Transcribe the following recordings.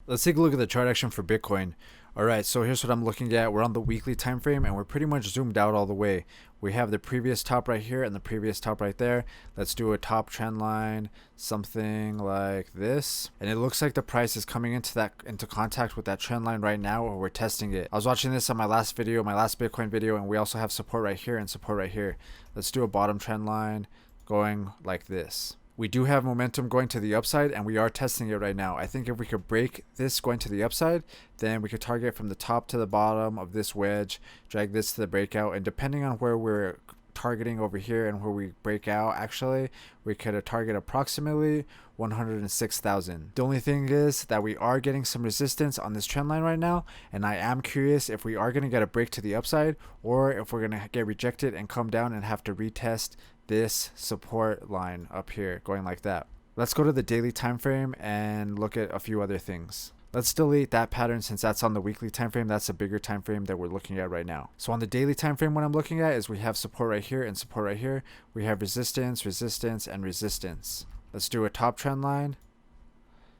Let's take a look at the chart action for Bitcoin. All right, so here's what I'm looking at. We're on the weekly time frame and we're pretty much zoomed out all the way. We have the previous top right here and the previous top right there. Let's do a top trend line, something like this. And it looks like the price is coming into contact with that trend line right now, or we're testing it. I was watching this on my last video, my last Bitcoin video, and we also have support right here and support right here. Let's do a bottom trend line going like this. We do have momentum going to the upside and we are testing it right now. I think if we could break this going to the upside, then we could target from the top to the bottom of this wedge, drag this to the breakout, and depending on where we're targeting over here and where we break out, actually we could target approximately 106,000. The only thing is that we are getting some resistance on this trend line right now, and I am curious if we are going to get a break to the upside or if we're going to get rejected and come down and have to retest this support line up here going like that. Let's go to the daily time frame and look at a few other things. Let's delete that pattern since that's on the weekly time frame. That's a bigger time frame that we're looking at right now. So on the daily time frame, what I'm looking at is we have support right here and support right here. We have resistance, resistance, and resistance. Let's do a top trend line,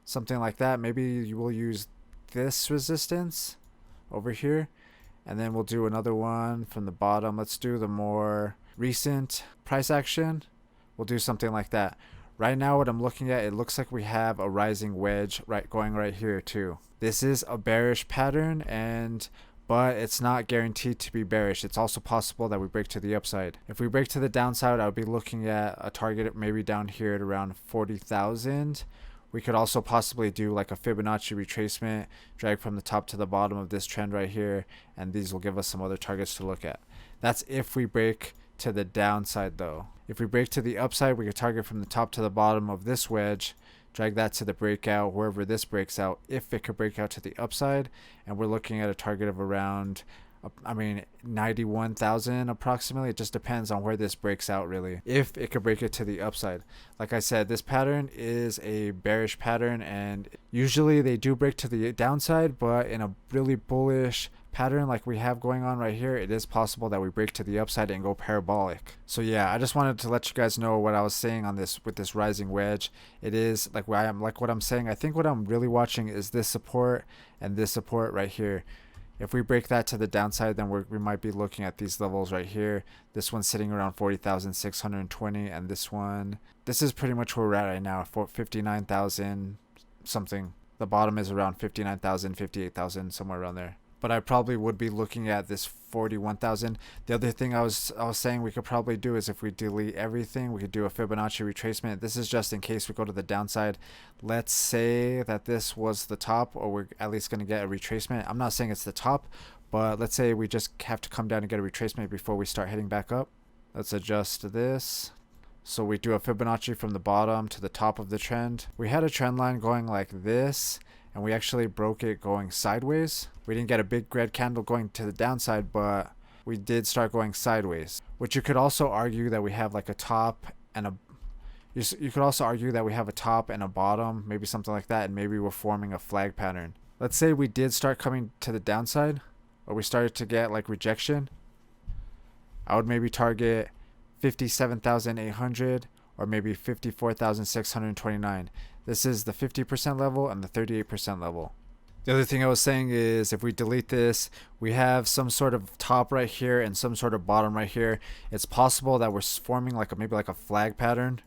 something like that. Maybe you will use this resistance over here, and then we'll do another one from the bottom. Let's do the more recent price action. We'll do something like that. Right now what I'm looking at, it looks like we have a rising wedge going right here too. This is a bearish pattern, but it's not guaranteed to be bearish. It's also possible that we break to the upside. If we break to the downside, I would be looking at a target maybe down here at around 40,000. We could also possibly do like a Fibonacci retracement, drag from the top to the bottom of this trend right here, and these will give us some other targets to look at. That's if we break to the downside though. If we break to the upside, we could target from the top to the bottom of this wedge, drag that to the breakout, wherever this breaks out, if it could break out to the upside, and we're looking at a target of around 91,000 approximately. It just depends on where this breaks out really, if it could break it to the upside. Like I said, this pattern is a bearish pattern and usually they do break to the downside, but in a really bullish pattern like we have going on right here, it is possible that we break to the upside and go parabolic. So yeah, I just wanted to let you guys know what I was saying on this with this rising wedge. It is like what I'm saying. I think what I'm really watching is this support and this support right here. If we break that to the downside, then we might be looking at these levels right here. This one's sitting around 40,620, and this is pretty much where we're at right now, for 59,000 something. The bottom is around 59,000, 58,000, somewhere around there. But I probably would be looking at this 41,000. The other thing I was saying we could probably do is if we delete everything, we could do a Fibonacci retracement. This is just in case we go to the downside. Let's say that this was the top, or we're at least going to get a retracement. I'm not saying it's the top, but let's say we just have to come down and get a retracement before we start heading back up. Let's adjust this. So we do a Fibonacci from the bottom to the top of the trend. We had a trend line going like this, and we actually broke it going sideways. We didn't get a big red candle going to the downside, but we did start going sideways, which you could also argue that we have like a top and a you could also argue that we have a top and a bottom, maybe something like that, and maybe we're forming a flag pattern. Let's say we did start coming to the downside, or we started to get like rejection. I would maybe target 57,800 or maybe 54,629. This is the 50% level and the 38% level. The other thing I was saying is if we delete this, we have some sort of top right here and some sort of bottom right here. It's possible that we're forming maybe like a flag pattern.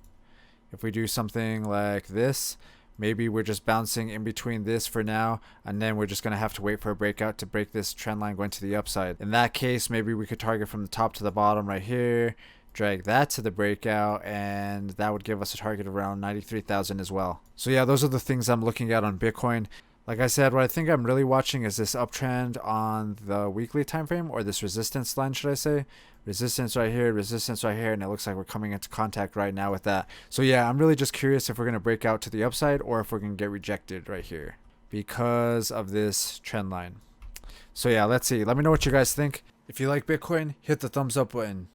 If we do something like this, maybe we're just bouncing in between this for now, and then we're just going to have to wait for a breakout to break this trend line going to the upside. In that case, maybe we could target from the top to the bottom right here, drag that to the breakout, and that would give us a target of around 93,000 as well. So yeah, those are the things I'm looking at on Bitcoin. Like I said, what I think I'm really watching is this uptrend on the weekly time frame, or this resistance line, should I say. Resistance right here, and it looks like we're coming into contact right now with that. So yeah, I'm really just curious if we're going to break out to the upside or if we're going to get rejected right here because of this trend line. So yeah, let's see. Let me know what you guys think. If you like Bitcoin, hit the thumbs up button.